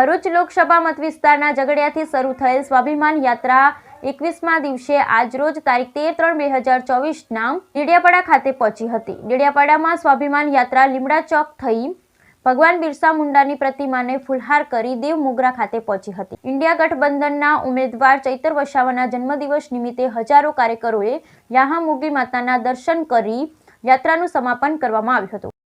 ભરૂચ લોકસભા મતવિસ્તારના ઝઘડિયાથી શરૂ થયેલ સ્વાભિમાન યાત્રા 21મા દિવસે આજરોજ તારીખ 13/3/2024ના ડેડિયાપાડા ખાતે પહોંચી હતી। ડેડિયાપાડામાં સ્વાભિમાન યાત્રા લીમડા ચોક થઈ ભગવાન બિરસા મુંડાની પ્રતિમાને ફૂલહાર કરી દેવ મોગરા ખાતે પહોંચી હતી। ઇન્ડિયા ગઠબંધનના ઉમેદવાર ચૈતર વસાવાના જન્મદિવસ નિમિત્તે હજારો કાર્યકરોએ યાહા મોગી માતાના દર્શન કરી યાત્રાનું સમાપન કરવામાં આવ્યું હતું।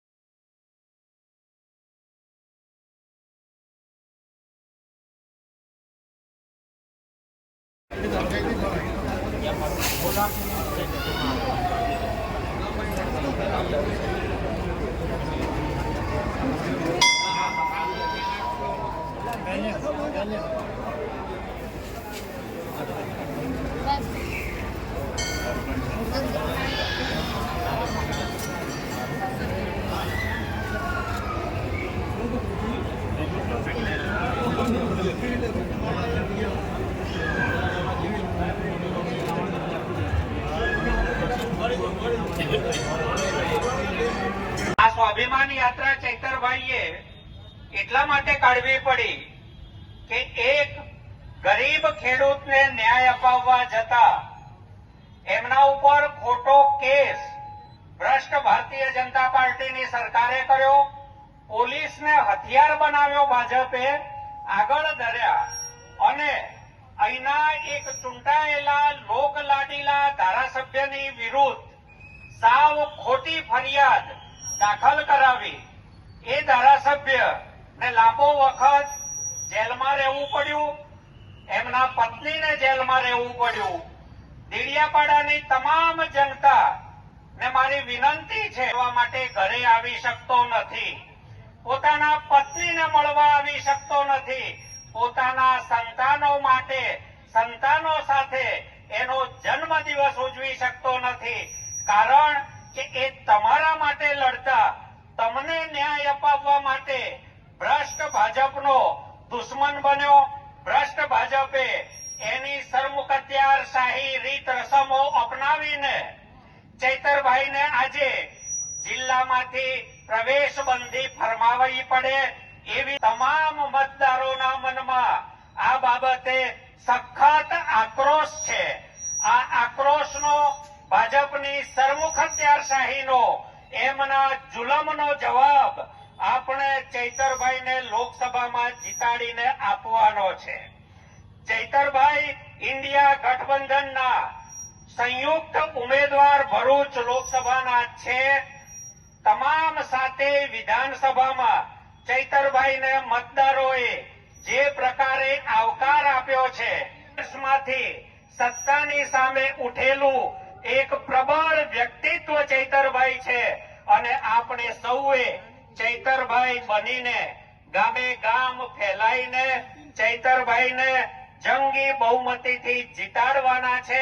આ સ્વાભિમાન યાત્રા ચૈતરભાઈએ એટલા માટે કાઢવી પડી કે એક ગરીબ ખેડૂતને ન્યાય અપાવવા જતા એમના ઉપર ખોટો કેસ ભ્રષ્ટ ભારતીય જનતા પાર્ટીની સરકારે કર્યો, પોલીસને હથિયાર બનાવ્યો ભાજપે, આગળ ધર્યા અને અહીંના એક ચૂંટાયેલા લોકલાડીલા ધારાસભ્યની વિરુદ્ધ સાવ ખોટી ફરિયાદ દાખલ કરાવી। એ ધારાસભ્યને લાંબો વખત જેલમાં રહેવું પડ્યું, એમના પત્નીને જેલમાં રહેવું પડ્યું। ડેડિયાપાડાની તમામ જનતા ને મારી વિનંતી છે એવા માટે ઘરે આવી શકતો નથી, પોતાના પત્નીને મળવા આવી શકતો નથી, પોતાના સંતાનો માટે સંતાનો સાથે એનો જન્મદિવસ ઉજવી શકતો નથી, કારણ કે એ તમારા માટે લડતા, તમને ન્યાય અપાવવા માટે ભ્રષ્ટ ભાજપનો દુશ્મન બન્યો। ભ્રષ્ટ ભાજપે એની સરમુખત્યારશાહી રીત રસમો અપનાવીને ચૈતરભાઈને આજે જિલ્લામાંથી પ્રવેશ બંધી ફરમાવવી પડે એવી તમામ મતદારોના મનમાં આ બાબતે સખત આક્રોશ છે। આ આક્રોશનો ભાજપની સરમુખત્યારશાહીનો એમના જુલમનો જવાબ આપણે ચૈતરભાઈને લોકસભામાં જીતાડીને આપવાનો છે। ચૈતરભાઈ ઇન્ડિયા ગઠબંધનના સંયુક્ત ઉમેદવાર ભરૂચ લોકસભાના છે। તમામ સાથે વિધાનસભામાં ચૈતરભાઈને મતદારોએ જે પ્રકારે આવકાર આપ્યો છે, દેશમાંથી સત્તાની સામે ઉઠેલું એક પ્રબળ વ્યક્તિત્વ ચૈતરભાઈ છે અને આપણે સૌએ ચૈતરભાઈ બનીને ગામે ગામ ફેલાઈને ચૈતરભાઈને જંગી બહુમતીથી જીતાડવાના છે।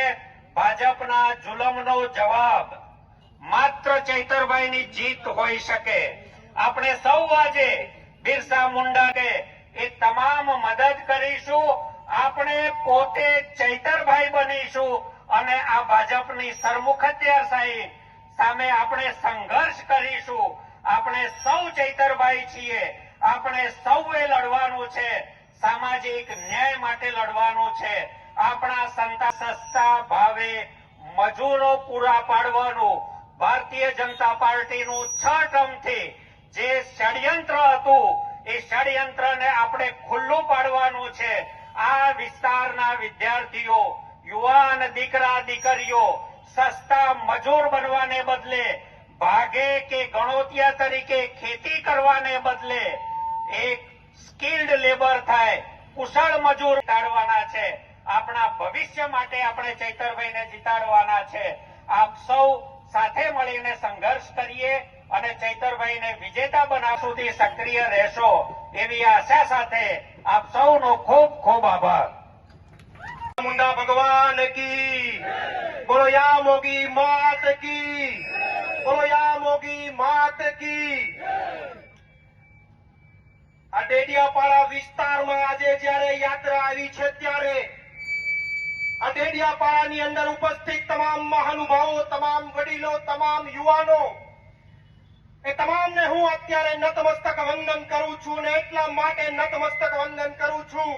ભાજપના જુલમનો જવાબ માત્ર ચૈતરભાઈની જીત હોઈ શકે। આપણે સૌ આજે બિરસા મુંડાને એ તમામ મદદ કરીશું, આપણે પોતે ચૈતરભાઈ બનીશું અને આ ભાજપની સરમુખત્યારશાહી સામે આપણે સંઘર્ષ કરીશું। આપણે સૌ ચૈતરભાઈ છીએ, આપણે સૌએ લડવાનું છે, સામાજિક ન્યાય માટે લડવાનું છે, આપણા સસ્તા ભાવે મજૂરો પૂરા પાડવાનું ભારતીય જનતા પાર્ટીનું 6 ટર્મથી જે ષડયંત્ર હતું એ ષડયંત્રને આપણે ખુલ્લું પાડવાનું છે। આ વિસ્તારના વિદ્યાર્થીઓ, યુવાન દીકરા દીકરીઓ સસ્તા મજૂર બનવાને બદલે ભાગે કે ગણોતિયા તરીકે ખેતી કરવાને બદલે એક સ્કિલ્ડ લેબર થાય, કુશળ મજૂર કાઢવાના છે। આપણા ભવિષ્ય માટે આપણે ચૈતરભાઈને જીતાડવાના છે। આપ સૌ સાથે મળીને સંઘર્ષ કરીએ અને ચૈતરભાઈને વિજેતા બનાવવા સુધી સક્રિય રહેશો એવી આશા સાથે આપ સૌનો ખૂબ ખૂબ આભાર। मुंडा भगवान की बोलो, या मोगी मात की बोलो, या मोगी मात की। આ ડેડિયાપાડા વિસ્તારમાં આજે જ્યારે યાત્રા આવી છે ત્યારે આ ડેડિયાપાડાની અંદર ઉપસ્થિત તમામ મહાનુભાવો, તમામ વડીલો, તમામ યુવાનો એ તમામને હું અત્યારે નતમસ્તક વંદન કરું છું ને એટલા માટે નતમસ્તક વંદન કરું છું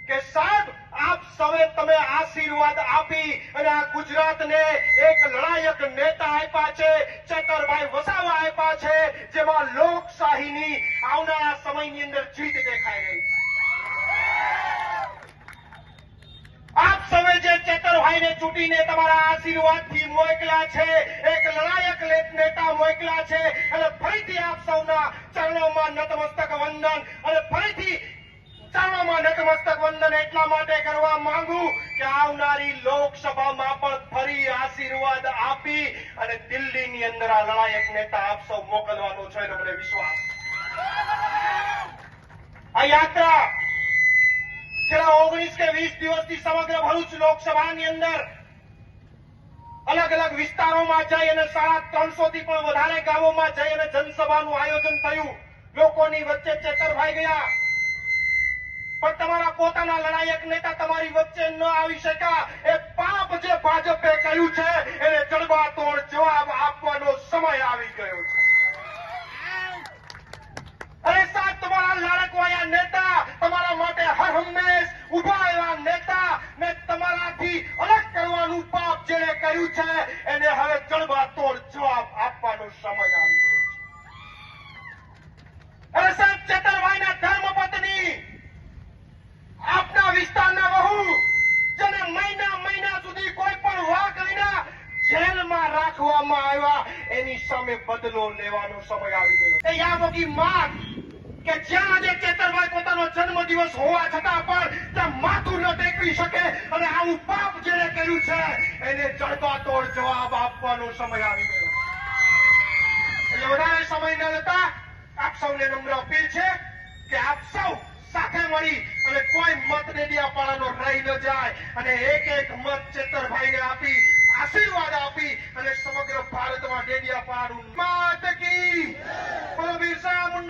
કે સાહેબ આપ સૌએ તમે આશીર્વાદ આપી અને આ ગુજરાતને એક લડાયક નેતા આપ્યા છે, ચેતરભાઈ વસાવા આપ્યા છે, જેમાં લોકશાહીની આવનારા સમયની અંદર જીત દેખાઈ રહી છે. આપ સૌએ જે ચેતરભાઈને ચૂંટીને તમારા આશીર્વાદથી મોકલ્યા છે, એક લડાયક નેતા મોકલ્યા છે અને ફરીથી આપ સૌના ચરણોમાં નતમસ્તક વંદન અને ફરીથી ચરણોમાં નતમસ્તક વંદન એટલા માટે કરવા માંગુ કે આવનારી લોકસભામાં પણ ફરી આશીર્વાદ આપી અને દિલ્હીની અંદર આ લડાયક નેતા આપ સૌ મોકલવાનો છે એનો મને વિશ્વાસ. આ યાત્રા છેલ્લા 19 કે 20 દિવસથી સમગ્ર ભરૂચ લોકસભાની અંદર અલગ અલગ વિસ્તારોમાં જઈ અને 350 થી પણ વધારે ગામોમાં જઈ અને જનસભાનું આયોજન થયું. લોકોની વચ્ચે ચેતરભાઈ ગયા, પણ તમારા પોતાના લડાયક નેતા તમારી વચ્ચે ન આવી શક્યા. એ પાપ જે ભાજપે કર્યું છે એને જડબાતોડ જવાબ આપવાનો સમય આવી ગયો છે. અરે સાહેબ, તમારા લાડકવાયા નેતા, તમારા માટે હર હંમેશ ઉભા એવા નેતા ને તમારાથી અલગ કરવાનું પાપ જેણે કર્યું છે એને હવે જડબાતોડ જવાબ આપવાનો સમય આવી ગયો છે. અરે સાહેબ, ચેતરભાઈના ધર્મપત્ની આપના વિસ્તારના વહુ જેને મહિના સુધી કોઈ પણ વાંક વિના જેલમાં રાખવામાં આવ્યા, એની સામે બદલો લેવાનો સમય આવી ગયો. એ યાદોની માંગ કે જ્યાં આજે ચેતરભાઈ પોતાનો જન્મદિવસ હોવા છતાં પણ ત્યાં માથું ન ટેકવી શકે અને આવું પાપ જેને કર્યું છે એને જડબાતોડ જવાબ આપવાનો સમય આવી ગયો. એટલે વધારે સમય ન લેતા આપ સૌને નમ્ર અપીલ છે કે આપ સૌ સાથે મળી અને કોઈ મત ડેડિયાપાડાનો રહી ન જાય અને એક મત ચેતરભાઈને આપી આશીર્વાદ આપી અને સમગ્ર ભારતમાં ડેડિયાપાડાનું માત કી બોલો બિરસા મુંડા